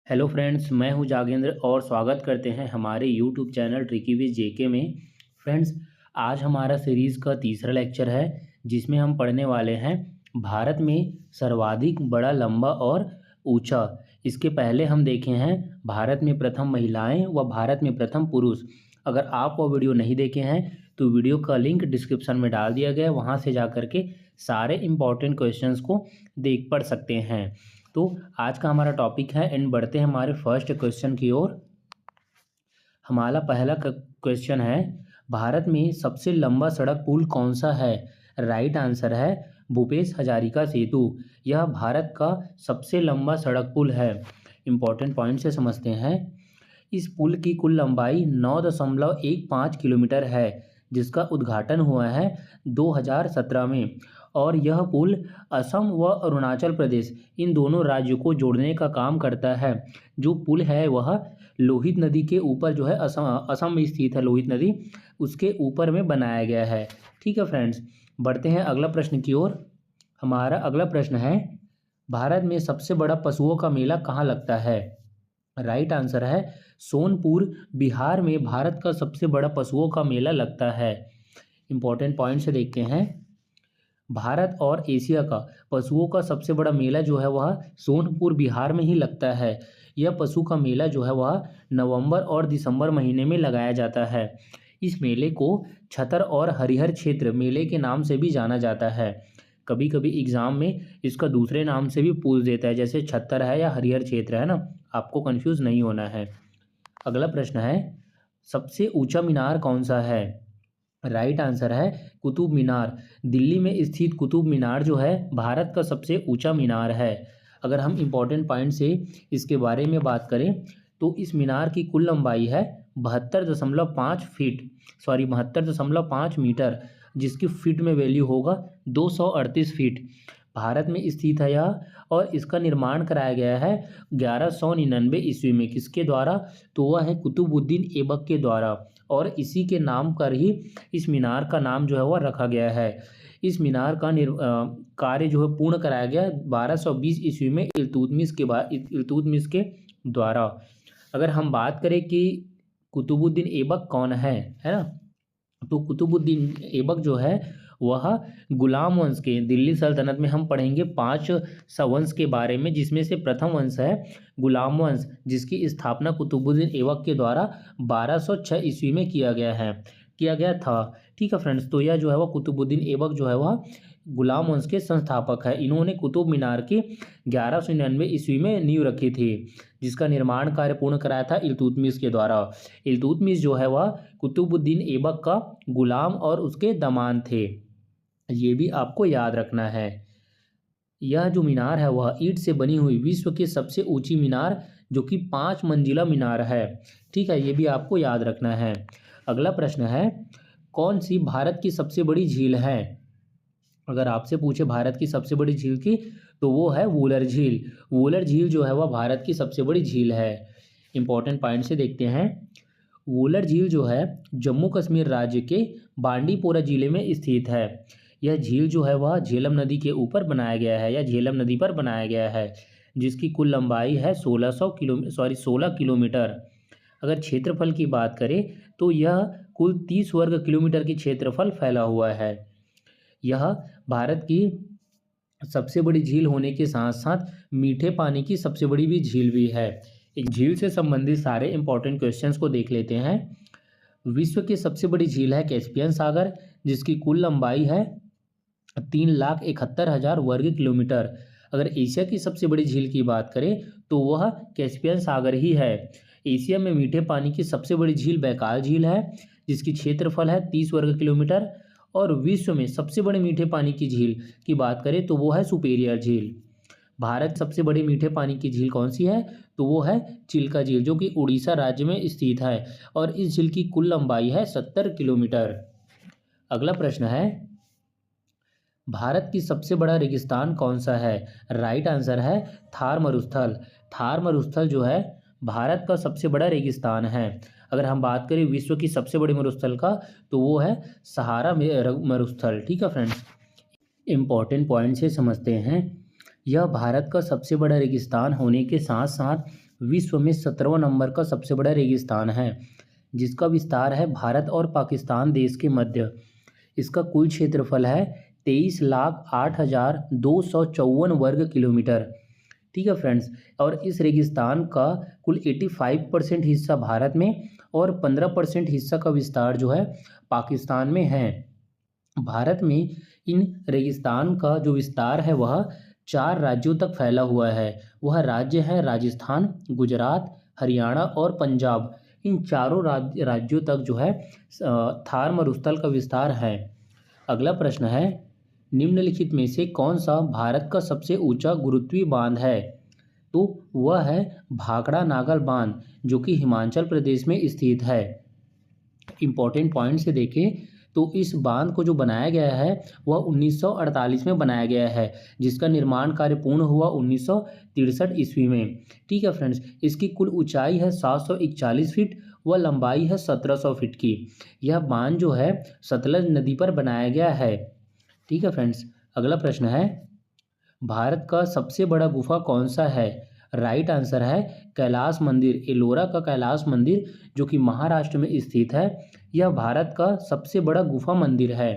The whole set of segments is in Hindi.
हेलो फ्रेंड्स, मैं हूं जागेंद्र और स्वागत करते हैं हमारे यूट्यूब चैनल ट्रिकी विद जेके में। फ्रेंड्स, आज हमारा सीरीज़ का तीसरा लेक्चर है जिसमें हम पढ़ने वाले हैं भारत में सर्वाधिक बड़ा, लंबा और ऊंचा। इसके पहले हम देखे हैं भारत में प्रथम महिलाएं व भारत में प्रथम पुरुष। अगर आप वो वीडियो नहीं देखे हैं तो वीडियो का लिंक डिस्क्रिप्शन में डाल दिया गया है, वहाँ से जा कर के सारे इम्पॉर्टेंट क्वेश्चंस को पढ़ सकते हैं। तो आज का हमारा टॉपिक है एंड बढ़ते हैं हमारे फर्स्ट क्वेश्चन की ओर। हमारा पहला क्वेश्चन है, भारत में सबसे लंबा सड़क पुल कौन सा है? राइट आंसर है भूपेश हजारिका सेतु। यह भारत का सबसे लंबा सड़क पुल है। इंपॉर्टेंट पॉइंट से समझते हैं। इस पुल की कुल लंबाई 9.15 किलोमीटर है, जिसका उद्घाटन हुआ है 2017 में। और यह पुल असम व अरुणाचल प्रदेश इन दोनों राज्यों को जोड़ने का काम करता है। जो पुल है वह लोहित नदी के ऊपर जो है, असम में स्थित है लोहित नदी, उसके ऊपर में बनाया गया है। ठीक है फ्रेंड्स, बढ़ते हैं अगला प्रश्न की ओर। हमारा अगला प्रश्न है, भारत में सबसे बड़ा पशुओं का मेला कहाँ लगता है? राइट आंसर है सोनपुर, बिहार में भारत का सबसे बड़ा पशुओं का मेला लगता है। इंपॉर्टेंट पॉइंट से देखते हैं। भारत और एशिया का पशुओं का सबसे बड़ा मेला जो है वह सोनपुर, बिहार में ही लगता है। यह पशु का मेला जो है वह नवंबर और दिसंबर महीने में लगाया जाता है। इस मेले को छतर और हरिहर क्षेत्र मेले के नाम से भी जाना जाता है। कभी कभी एग्जाम में इसका दूसरे नाम से भी पूछ देता है, जैसे छतर है या हरिहर क्षेत्र है ना, आपको कंफ्यूज नहीं होना है। अगला प्रश्न है, सबसे ऊंचा मीनार कौन सा है? राइट आंसर है कुतुब मीनार। दिल्ली में स्थित कुतुब मीनार जो है भारत का सबसे ऊंचा मीनार है। अगर हम इम्पोर्टेंट पॉइंट से इसके बारे में बात करें तो इस मीनार की कुल लंबाई है 72.5 मीटर, जिसकी फीट में वैल्यू होगा 238 फीट। भारत में स्थित है यह, और इसका निर्माण कराया गया है 1199 ईस्वी में। किसके द्वारा? तो वह है कुतुबुद्दीन ऐबक के द्वारा, और इसी के नाम पर ही इस मीनार का नाम जो है वह रखा गया है। इस मीनार का कार्य जो है पूर्ण कराया गया 1220 ईस्वी में इल्तुतमिश के द्वारा। अगर हम बात करें कि कुतुबुद्दीन ऐबक कौन है ना, तो कुतुबुद्दीन ऐबक जो है वह गुलाम वंश के, दिल्ली सल्तनत में हम पढ़ेंगे 5 सवंश के बारे में, जिसमें से प्रथम वंश है गुलाम वंश, जिसकी स्थापना कुतुबुद्दीन ऐबक के द्वारा 1206 ईस्वी में किया गया था। ठीक है फ्रेंड्स, तो यह जो है वह कुतुबुद्दीन ऐबक जो है वह गुलाम वंश के संस्थापक है। इन्होंने कुतुब मीनार की 1199 ईस्वी में नींव रखी थी, जिसका निर्माण कार्य पूर्ण कराया था इल्तुतमिश के द्वारा। इल्तुतमिश जो है वह कुतुबुद्दीन ऐबक का गुलाम और उसके दामाद थे। ये भी आपको याद रखना है। यह जो मीनार है वह ईंट से बनी हुई विश्व की सबसे ऊंची मीनार, जो कि 5 मंजिला मीनार है। ठीक है, ये भी आपको याद रखना है। अगला प्रश्न है, कौन सी भारत की सबसे बड़ी झील है? अगर आपसे पूछे भारत की सबसे बड़ी झील की, तो वो है वूलर झील। वूलर झील जो है वह भारत की सबसे बड़ी झील है। इंपॉर्टेंट पॉइंट से देखते हैं। वूलर झील जो है जम्मू कश्मीर राज्य के बांडीपोरा जिले में स्थित है। यह झील जो है वह झेलम नदी के ऊपर बनाया गया है, या झेलम नदी पर बनाया गया है, जिसकी कुल लंबाई है 16 किलोमीटर। अगर क्षेत्रफल की बात करें तो यह कुल 30 वर्ग किलोमीटर की क्षेत्रफल फैला हुआ है। यह भारत की सबसे बड़ी झील होने के साथ साथ मीठे पानी की सबसे बड़ी भी झील भी है। एक झील से संबंधित सारे इंपॉर्टेंट क्वेश्चंस को देख लेते हैं। विश्व की सबसे बड़ी झील है कैस्पियन सागर, जिसकी कुल लंबाई है 3,71,000 वर्ग किलोमीटर। अगर एशिया की सबसे बड़ी झील की बात करें तो वह कैस्पियन सागर ही है। एशिया में मीठे पानी की सबसे बड़ी झील बैकाल झील है, जिसकी क्षेत्रफल है 30 वर्ग किलोमीटर। और विश्व में सबसे बड़े मीठे पानी की झील की बात करें तो वो है सुपेरियर झील। भारत सबसे बड़े मीठे पानी की झील कौन सी है? तो वो है चिल्का झील, जो कि उड़ीसा राज्य में स्थित है, और इस झील की कुल लंबाई है 70 किलोमीटर। अगला प्रश्न है, भारत की सबसे बड़ा रेगिस्तान कौन सा है? राइट आंसर है थार मरुस्थल। थार मरुस्थल जो है भारत का सबसे बड़ा रेगिस्तान है। अगर हम बात करें विश्व की सबसे बड़ी मरुस्थल का, तो वो है सहारा मरुस्थल। ठीक है फ्रेंड्स, इंपॉर्टेंट पॉइंट से समझते हैं। यह भारत का सबसे बड़ा रेगिस्तान होने के साथ साथ विश्व में 17वां नंबर का सबसे बड़ा रेगिस्तान है, जिसका विस्तार है भारत और पाकिस्तान देश के मध्य। इसका कुल क्षेत्रफल है 23,08,254 वर्ग किलोमीटर। ठीक है फ्रेंड्स, और इस रेगिस्तान का कुल 85% हिस्सा भारत में और 15% हिस्सा का विस्तार जो है पाकिस्तान में है। भारत में इन रेगिस्तान का जो विस्तार है वह 4 राज्यों तक फैला हुआ है। वह राज्य है राजस्थान, गुजरात, हरियाणा और पंजाब। इन चारों राज्यों तक जो है थार मरुस्थल का विस्तार है। अगला प्रश्न है, निम्नलिखित में से कौन सा भारत का सबसे ऊंचा गुरुत्वीय बांध है? तो वह है भाखड़ा नागल बांध, जो कि हिमाचल प्रदेश में स्थित है। इंपॉर्टेंट पॉइंट से देखें तो इस बांध को जो बनाया गया है वह 1948 में बनाया गया है, जिसका निर्माण कार्य पूर्ण हुआ 1963 ईस्वी में। ठीक है फ्रेंड्स, इसकी कुल ऊंचाई है 741 फीट व लंबाई है 1700 फीट की। यह बांध जो है सतलज नदी पर बनाया गया है। ठीक है फ्रेंड्स, अगला प्रश्न है, भारत का सबसे बड़ा गुफा कौन सा है? राइट आंसर है कैलाश मंदिर। एलोरा का कैलाश मंदिर जो कि महाराष्ट्र में स्थित है, यह भारत का सबसे बड़ा गुफा मंदिर है।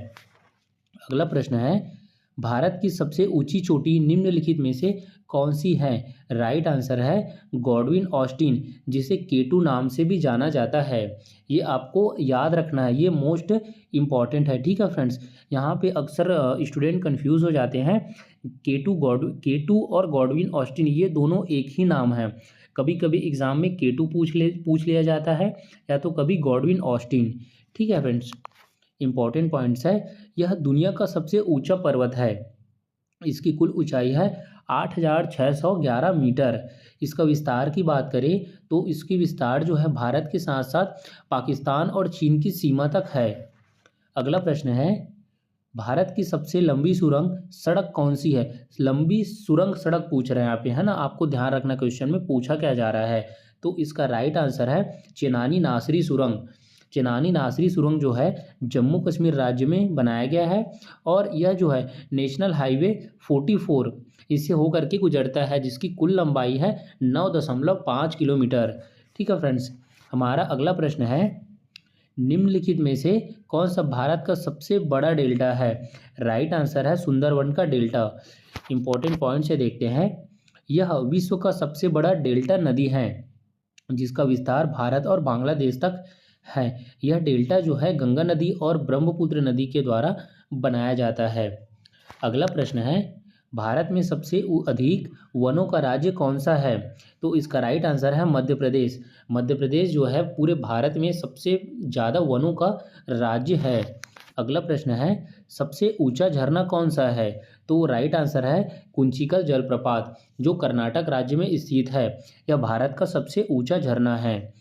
अगला प्रश्न है, भारत की सबसे ऊंची चोटी निम्नलिखित में से कौन सी है? राइट आंसर है गॉडविन ऑस्टिन, जिसे केटू नाम से भी जाना जाता है। ये आपको याद रखना है, ये मोस्ट इम्पॉर्टेंट है। ठीक है फ्रेंड्स, यहाँ पे अक्सर स्टूडेंट कंफ्यूज हो जाते हैं। केटू और गॉडविन ऑस्टिन ये दोनों एक ही नाम है। कभी कभी एग्जाम में केटू पूछ लिया जाता है या तो कभी गॉडविन ऑस्टिन। ठीक है फ्रेंड्स, इंपॉर्टेंट पॉइंट्स है, यह दुनिया का सबसे ऊंचा पर्वत है। इसकी कुल ऊंचाई है 8,611 मीटर। इसका विस्तार की बात करें तो इसकी विस्तार जो है भारत के साथ साथ पाकिस्तान और चीन की सीमा तक है। अगला प्रश्न है, भारत की सबसे लंबी सुरंग सड़क कौन सी है? लंबी सुरंग सड़क पूछ रहे हैं यहाँ पे, है ना, आपको ध्यान रखना क्वेश्चन में पूछा क्या जा रहा है। तो इसका राइट आंसर है चेनानी नासरी सुरंग। चेनानी नासरी सुरंग जो है जम्मू कश्मीर राज्य में बनाया गया है और यह जो है नेशनल हाईवे 44 इससे होकर के गुजरता है, जिसकी कुल लंबाई है 9.5 किलोमीटर। ठीक है फ्रेंड्स, हमारा अगला प्रश्न है, निम्नलिखित में से कौन सा भारत का सबसे बड़ा डेल्टा है? राइट आंसर है सुंदरवन का डेल्टा। इंपॉर्टेंट पॉइंट से देखते हैं, यह विश्व का सबसे बड़ा डेल्टा नदी है, जिसका विस्तार भारत और बांग्लादेश तक है। यह डेल्टा जो है गंगा नदी और ब्रह्मपुत्र नदी के द्वारा बनाया जाता है। अगला प्रश्न है, भारत में सबसे अधिक वनों का राज्य कौन सा है? तो इसका राइट आंसर है मध्य प्रदेश। मध्य प्रदेश जो है पूरे भारत में सबसे ज़्यादा वनों का राज्य है। अगला प्रश्न है, सबसे ऊंचा झरना कौन सा है? तो राइट आंसर है कुंचिकल जलप्रपात, जो कर्नाटक राज्य में स्थित है। यह भारत का सबसे ऊंचा झरना है।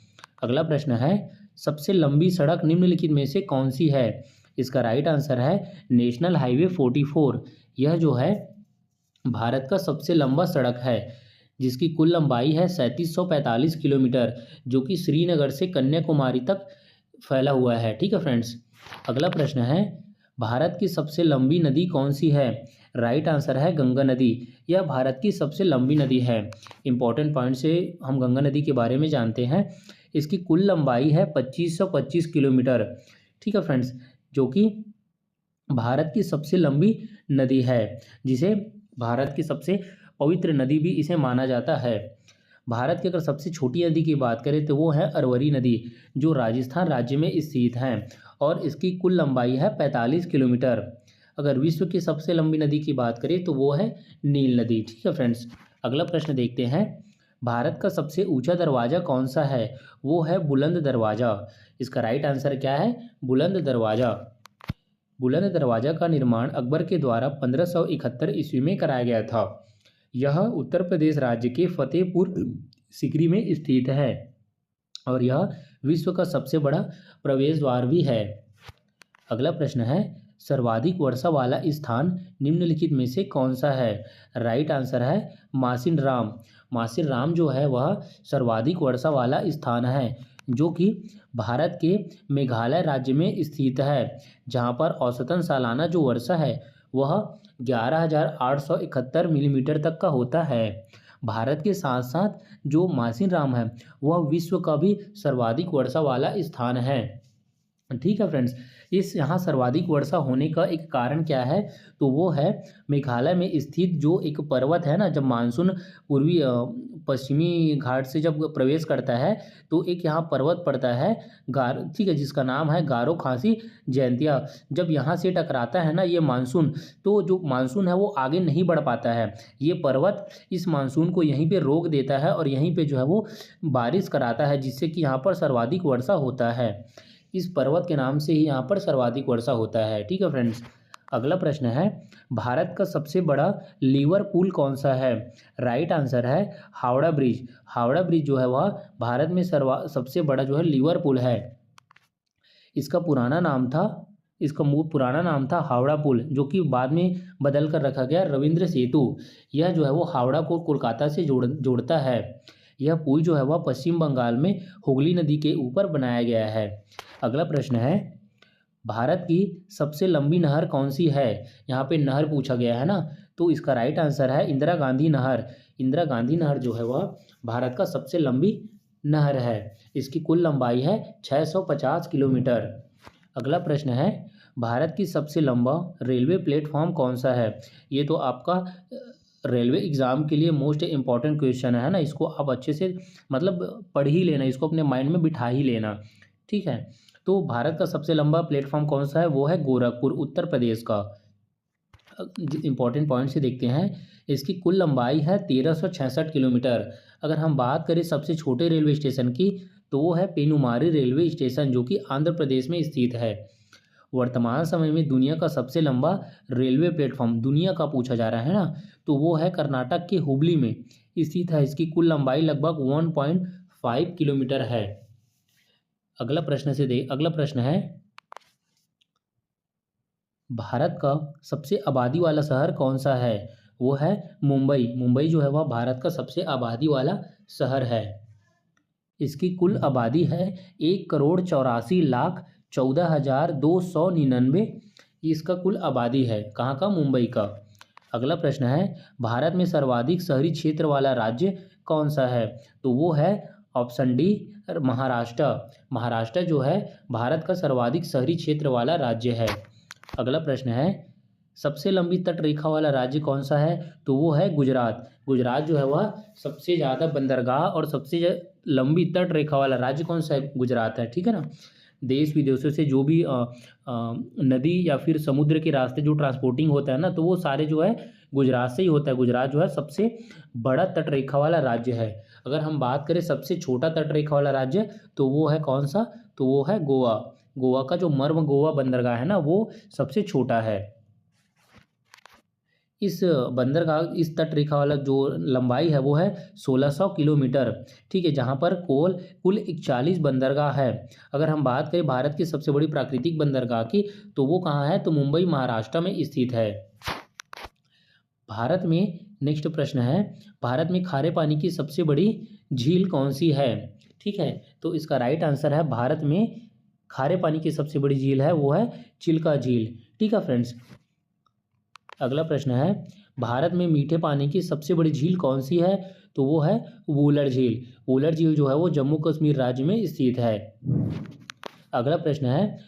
अगला प्रश्न है, सबसे लंबी सड़क निम्नलिखित में से कौन सी है? इसका राइट आंसर है नेशनल हाईवे 44। यह जो है भारत का सबसे लंबा सड़क है, जिसकी कुल लंबाई है 3745 किलोमीटर, जो कि श्रीनगर से कन्याकुमारी तक फैला हुआ है। ठीक है फ्रेंड्स, अगला प्रश्न है, भारत की सबसे लंबी नदी कौन सी है? राइट आंसर है गंगा नदी। यह भारत की सबसे लंबी नदी है। इंपॉर्टेंट पॉइंट से हम गंगा नदी के बारे में जानते हैं। इसकी कुल लंबाई है 2525 किलोमीटर। ठीक है फ्रेंड्स, जो कि भारत की सबसे लंबी नदी है, जिसे भारत की सबसे पवित्र नदी भी इसे माना जाता है। भारत की अगर सबसे छोटी नदी की बात करें तो वो है अरवरी नदी, जो राजस्थान राज्य में स्थित है और इसकी कुल लंबाई है 45 किलोमीटर। अगर विश्व की सबसे लंबी नदी की बात करें तो वो है नील नदी। ठीक है फ्रेंड्स, अगला प्रश्न देखते हैं, भारत का सबसे ऊंचा दरवाज़ा कौन सा है? वो है बुलंद दरवाज़ा। इसका राइट आंसर क्या है? बुलंद दरवाज़ा। बुलंद दरवाज़ा का निर्माण अकबर के द्वारा 1571 ईस्वी में कराया गया था। यह उत्तर प्रदेश राज्य के फतेहपुर सीकरी में स्थित है और यह विश्व का सबसे बड़ा प्रवेश द्वार भी है। अगला प्रश्न है, सर्वाधिक वर्षा वाला स्थान निम्नलिखित में से कौन सा है? राइट आंसर है मासिन राम। मासिन राम जो है वह सर्वाधिक वर्षा वाला स्थान है, जो कि भारत के मेघालय राज्य में स्थित है, जहां पर औसतन सालाना जो वर्षा है वह 11,871 मिलीमीटर तक का होता है। भारत के साथ साथ जो मासिनराम है वह विश्व का भी सर्वाधिक वर्षा वाला स्थान है। ठीक है फ्रेंड्स, इस यहाँ सर्वाधिक वर्षा होने का एक कारण क्या है, तो वो है मेघालय में स्थित जो एक पर्वत है ना, जब मानसून पूर्वी पश्चिमी घाट से जब प्रवेश करता है तो एक यहाँ पर्वत पड़ता है गार, ठीक है, जिसका नाम है गारो खासी जयंतिया। जब यहाँ से टकराता है ना ये मानसून, तो जो मानसून है वो आगे नहीं बढ़ पाता है। ये पर्वत इस मानसून को यहीं पे रोक देता है और यहीं पे जो है वो बारिश कराता है, जिससे कि यहाँ पर सर्वाधिक वर्षा होता है। इस पर्वत के नाम से ही यहाँ पर सर्वाधिक वर्षा होता है। ठीक है फ्रेंड्स, अगला प्रश्न है, भारत का सबसे बड़ा लीवर पुल कौन सा है? राइट आंसर है हावड़ा ब्रिज। हावड़ा ब्रिज जो है वह भारत में सबसे बड़ा जो है लीवर पुल है। इसका पुराना नाम था हावड़ा पुल, जो कि बाद में बदल कर रखा गया रविंद्र सेतु। यह जो है वो हावड़ा को कोलकाता से जोड़ता है। यह पुल जो है वह पश्चिम बंगाल में हुगली नदी के ऊपर बनाया गया है। अगला प्रश्न है, भारत की सबसे लंबी नहर कौन सी है? यहाँ पे नहर पूछा गया है ना, तो इसका राइट आंसर है इंदिरा गांधी नहर। इंदिरा गांधी नहर जो है वह भारत का सबसे लंबी नहर है। इसकी कुल लंबाई है 650 किलोमीटर। अगला प्रश्न है, भारत की सबसे लंबा रेलवे प्लेटफॉर्म कौन सा है? ये तो आपका रेलवे एग्ज़ाम के लिए मोस्ट इम्पॉर्टेंट क्वेश्चन है ना, इसको आप अच्छे से मतलब पढ़ ही लेना, इसको अपने माइंड में बिठा ही लेना। ठीक है, तो भारत का सबसे लंबा प्लेटफॉर्म कौन सा है? वो है गोरखपुर, उत्तर प्रदेश का। इंपॉर्टेंट पॉइंट से देखते हैं, इसकी कुल लंबाई है 1366 किलोमीटर। अगर हम बात करें सबसे छोटे रेलवे स्टेशन की, तो वो है पेनुमारी रेलवे स्टेशन, जो कि आंध्र प्रदेश में स्थित है। वर्तमान समय में दुनिया का सबसे लंबा रेलवे प्लेटफॉर्म, दुनिया का पूछा जा रहा है ना, तो वो है कर्नाटक के हुबली में स्थित है। इसकी कुल लंबाई लगभग 1.5 किलोमीटर है। अगला प्रश्न है, भारत का सबसे आबादी वाला शहर कौन सा है? वो है मुंबई। मुंबई जो है वह भारत का सबसे आबादी वाला शहर है। इसकी कुल आबादी है 1,84,14,299। इसका कुल आबादी है कहाँ का? मुंबई का। अगला प्रश्न है, भारत में सर्वाधिक शहरी क्षेत्र वाला राज्य कौन सा है? तो वो है ऑप्शन डी महाराष्ट्र। महाराष्ट्र जो है भारत का सर्वाधिक शहरी क्षेत्र वाला राज्य है। अगला प्रश्न है, सबसे लंबी तट रेखा वाला राज्य कौन सा है? तो वो है गुजरात। गुजरात जो है वह सबसे ज़्यादा बंदरगाह और सबसे लंबी तट रेखा वाला राज्य कौन सा है? गुजरात है। ठीक है ना, देश विदेशों से जो भी नदी या फिर समुद्र के रास्ते जो ट्रांसपोर्टिंग होता है ना, तो वो सारे जो है गुजरात से ही होता है। गुजरात जो है सबसे बड़ा तट रेखा वाला राज्य है। अगर हम बात करें सबसे छोटा तट रेखा वाला राज्य, तो वो है कौन सा? तो वो है गोवा। गोवा का जो मर्म गोवा बंदरगाह है ना, वो सबसे छोटा है। इस इस तट रेखा वाला जो लंबाई है वो है 1600 किलोमीटर। ठीक है, जहाँ पर कुल 41 बंदरगाह है। अगर हम बात करें भारत की सबसे बड़ी प्राकृतिक बंदरगाह की, तो वो कहाँ है? तो मुंबई महाराष्ट्र में स्थित है। भारत में नेक्स्ट प्रश्न है, भारत में खारे पानी की सबसे बड़ी झील कौन सी है? ठीक है, तो इसका राइट आंसर है, भारत में खारे पानी की सबसे बड़ी झील है वो है चिल्का झील। ठीक है फ्रेंड्स, अगला प्रश्न है, भारत में मीठे पानी की सबसे बड़ी झील कौन सी है? तो वो है वुलर झील। वुलर झील जो है वो जम्मू कश्मीर राज्य में स्थित है। अगला प्रश्न है,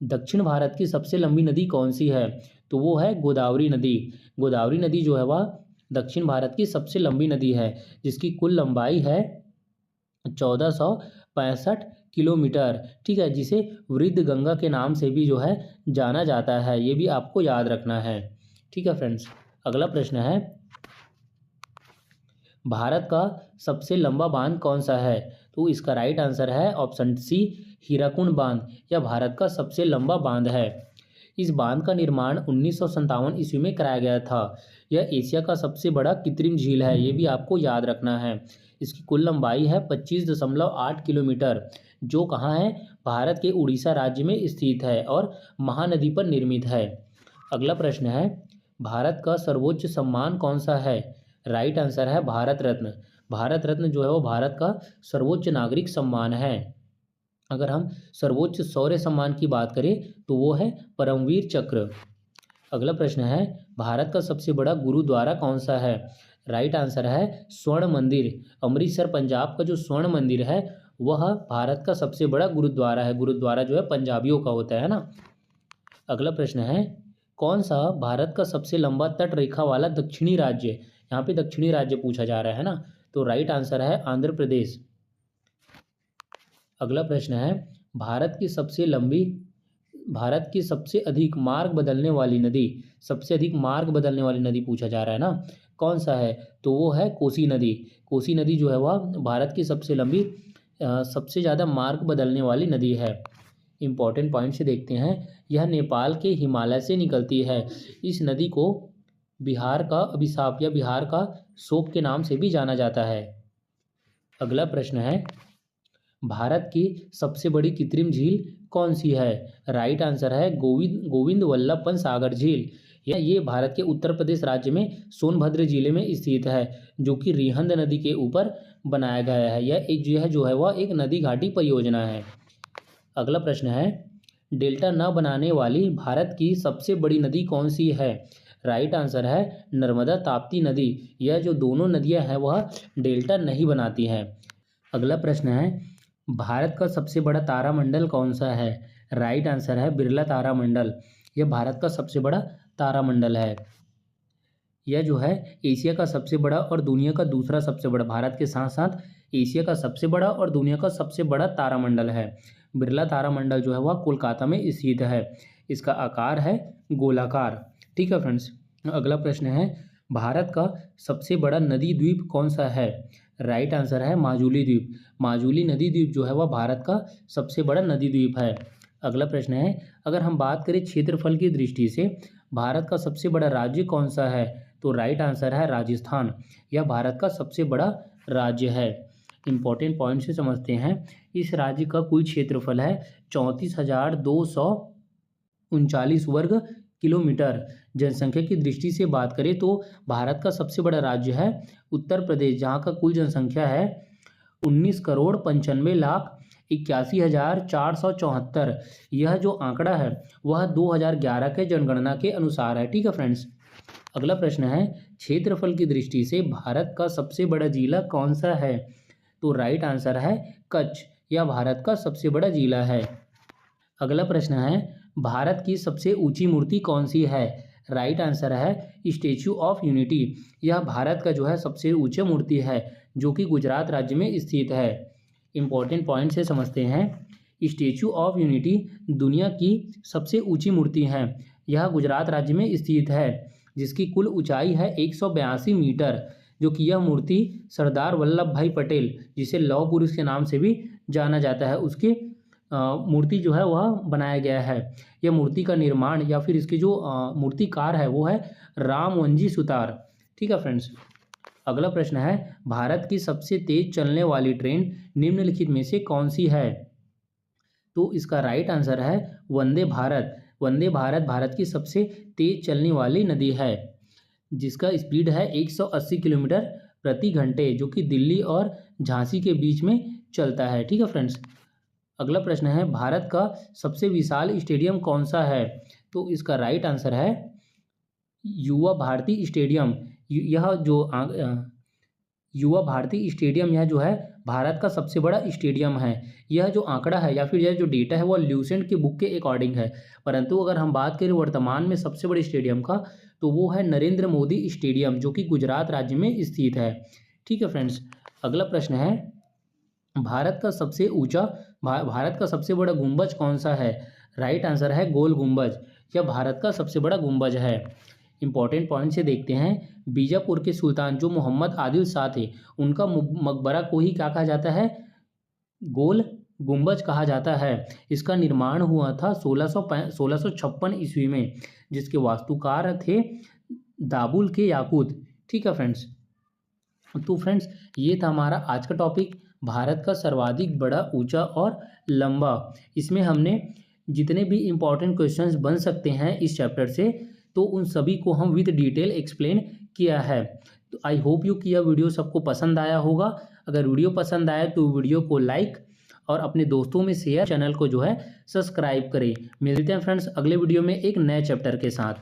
दक्षिण भारत की सबसे लंबी नदी कौन सी है? तो वो है गोदावरी नदी। गोदावरी नदी जो है वह दक्षिण भारत की सबसे लंबी नदी है, जिसकी कुल लंबाई है 1465 किलोमीटर। ठीक है, जिसे वृद्ध गंगा के नाम से भी जो है जाना जाता है। ये भी आपको याद रखना है। ठीक है फ्रेंड्स, अगला प्रश्न है, भारत का सबसे लंबा बांध कौन सा है? तो इसका राइट आंसर है ऑप्शन सी हीराकुंड बांध। यह भारत का सबसे लंबा बांध है। इस बांध का निर्माण 1957 ईस्वी में कराया गया था। यह एशिया का सबसे बड़ा कृत्रिम झील है, ये भी आपको याद रखना है। इसकी कुल लंबाई है 25.8 किलोमीटर, जो कहाँ है? भारत के उड़ीसा राज्य में स्थित है और महानदी पर निर्मित है। अगला प्रश्न है, भारत का सर्वोच्च सम्मान कौन सा है? राइट आंसर है भारत रत्न। भारत रत्न जो है वो भारत का सर्वोच्च नागरिक सम्मान है। अगर हम सर्वोच्च शौर्य सम्मान की बात करें, तो वो है परमवीर चक्र। अगला प्रश्न है, भारत का सबसे बड़ा गुरुद्वारा कौन सा है? राइट आंसर है स्वर्ण मंदिर। अमृतसर पंजाब का जो स्वर्ण मंदिर है वह भारत का सबसे बड़ा गुरुद्वारा है। गुरुद्वारा जो है पंजाबियों का होता है ना। अगला प्रश्न है, कौन सा भारत का सबसे लंबा तट रेखा वाला दक्षिणी राज्य? यहाँ पे दक्षिणी राज्य पूछा जा रहा है ना, तो राइट आंसर है आंध्र प्रदेश। अगला प्रश्न है, भारत की सबसे अधिक मार्ग बदलने वाली नदी, सबसे अधिक मार्ग बदलने वाली नदी पूछा जा रहा है ना, कौन सा है? तो वो है कोसी नदी। कोसी नदी जो है वह भारत की सबसे लंबी सबसे ज़्यादा मार्ग बदलने वाली नदी है। इम्पॉर्टेंट पॉइंट से देखते हैं, यह नेपाल के हिमालय से निकलती है। इस नदी को बिहार का अभिशाप या बिहार का शोक के नाम से भी जाना जाता है। अगला प्रश्न है, भारत की सबसे बड़ी कृत्रिम झील कौन सी है? राइट आंसर है गोविंद वल्लभ पंत सागर झील। ये भारत के उत्तर प्रदेश राज्य में सोनभद्र जिले में स्थित है, जो कि रिहंद नदी के ऊपर बनाया गया है। यह जो है वह एक नदी घाटी परियोजना है। अगला प्रश्न है, डेल्टा न बनाने वाली भारत की सबसे बड़ी नदी कौन सी है? राइट आंसर है नर्मदा ताप्ती नदी। यह जो दोनों नदियां हैं वह डेल्टा नहीं बनाती हैं। अगला प्रश्न है, भारत का सबसे बड़ा तारामंडल कौन सा है? राइट आंसर है बिरला तारामंडल। यह भारत का सबसे बड़ा तारामंडल है। यह जो है एशिया का सबसे बड़ा और दुनिया का दूसरा सबसे बड़ा, भारत के साथ साथ एशिया का सबसे बड़ा और दुनिया का सबसे बड़ा तारामंडल है। बिरला तारामंडल जो है वह कोलकाता में स्थित है। इसका आकार है गोलाकार। ठीक है फ्रेंड्स। अगला प्रश्न है, भारत का सबसे बड़ा नदी द्वीप कौन सा है? राइट आंसर है माजुली द्वीप। माजुली नदी द्वीप जो है वह भारत का सबसे बड़ा नदी द्वीप है। अगला प्रश्न है, अगर हम बात करें क्षेत्रफल की दृष्टि से भारत का सबसे बड़ा राज्य कौन सा है? तो राइट आंसर है राजस्थान। यह भारत का सबसे बड़ा राज्य है। इंपॉर्टेंट पॉइंट से समझते हैं, इस राज्य का कुल क्षेत्रफल है 34,239 वर्ग किलोमीटर। जनसंख्या की दृष्टि से बात करें तो भारत का सबसे बड़ा राज्य है उत्तर प्रदेश, जहाँ का कुल जनसंख्या है 19,95,81,474। यह जो आंकड़ा है वह 2011 के जनगणना के अनुसार है। ठीक है फ्रेंड्स। अगला प्रश्न है, क्षेत्रफल की दृष्टि से भारत का सबसे बड़ा जिला कौन सा है? तो राइट आंसर है कच्छ। यह भारत का सबसे बड़ा जिला है। अगला प्रश्न है, भारत की सबसे ऊंची मूर्ति कौन सी है? राइट आंसर है स्टैचू ऑफ यूनिटी। यह भारत का जो है सबसे ऊंची मूर्ति है, जो कि गुजरात राज्य में स्थित है। इंपॉर्टेंट पॉइंट से समझते हैं, स्टैचू ऑफ यूनिटी दुनिया की सबसे ऊंची मूर्ति है। यह गुजरात राज्य में स्थित है, जिसकी कुल ऊंचाई है 182 मीटर, जो कि यह मूर्ति सरदार वल्लभ भाई पटेल, जिसे लौह पुरुष के नाम से भी जाना जाता है, उसकी मूर्ति जो है वह बनाया गया है। यह मूर्ति का निर्माण या फिर इसके जो मूर्तिकार है वो है रामवंजी सुतार। ठीक है फ्रेंड्स। अगला प्रश्न है, भारत की सबसे तेज चलने वाली ट्रेन निम्नलिखित में से कौन सी है? तो इसका राइट आंसर है वंदे भारत। वंदे भारत भारत की सबसे तेज चलने वाली नदी है, जिसका स्पीड है 180 किलोमीटर प्रति घंटे, जो कि दिल्ली और झांसी के बीच में चलता है। ठीक है फ्रेंड्स। अगला प्रश्न है, भारत का सबसे विशाल स्टेडियम कौन सा है? तो इसका राइट आंसर है युवा भारती स्टेडियम। यह जो युवा भारती स्टेडियम यह जो है भारत का सबसे बड़ा स्टेडियम है। यह जो आंकड़ा है या फिर यह जो डेटा है वो ल्यूसेंट की बुक के अकॉर्डिंग है, परंतु अगर हम बात करें वर्तमान में सबसे बड़े स्टेडियम का तो वो है नरेंद्र मोदी स्टेडियम, जो कि गुजरात राज्य में स्थित है। ठीक है फ्रेंड्स। अगला प्रश्न है, भारत का सबसे बड़ा गुंबज कौन सा है? राइट आंसर है गोल गुंबज। यह भारत का सबसे बड़ा गुंबज है। इंपॉर्टेंट पॉइंट से देखते हैं, बीजापुर के सुल्तान जो मोहम्मद आदिल शाह थे, उनका मकबरा को ही क्या कहा जाता है? गोल गुंबज कहा जाता है। इसका निर्माण हुआ था 1656 ईस्वी में, जिसके वास्तुकार थे दाबुल के याकूत। ठीक है फ्रेंड्स। तो फ्रेंड्स ये था हमारा आज का टॉपिक, भारत का सर्वाधिक बड़ा, ऊंचा और लंबा। इसमें हमने जितने भी इम्पॉर्टेंट क्वेश्चंस बन सकते हैं इस चैप्टर से, तो उन सभी को हम विद डिटेल एक्सप्लेन किया है। तो आई होप यू कि यह वीडियो सबको पसंद आया होगा। अगर वीडियो पसंद आया तो वीडियो को लाइक और अपने दोस्तों में शेयर, चैनल को जो है सब्सक्राइब करें। मिलते हैं फ्रेंड्स अगले वीडियो में एक नए चैप्टर के साथ।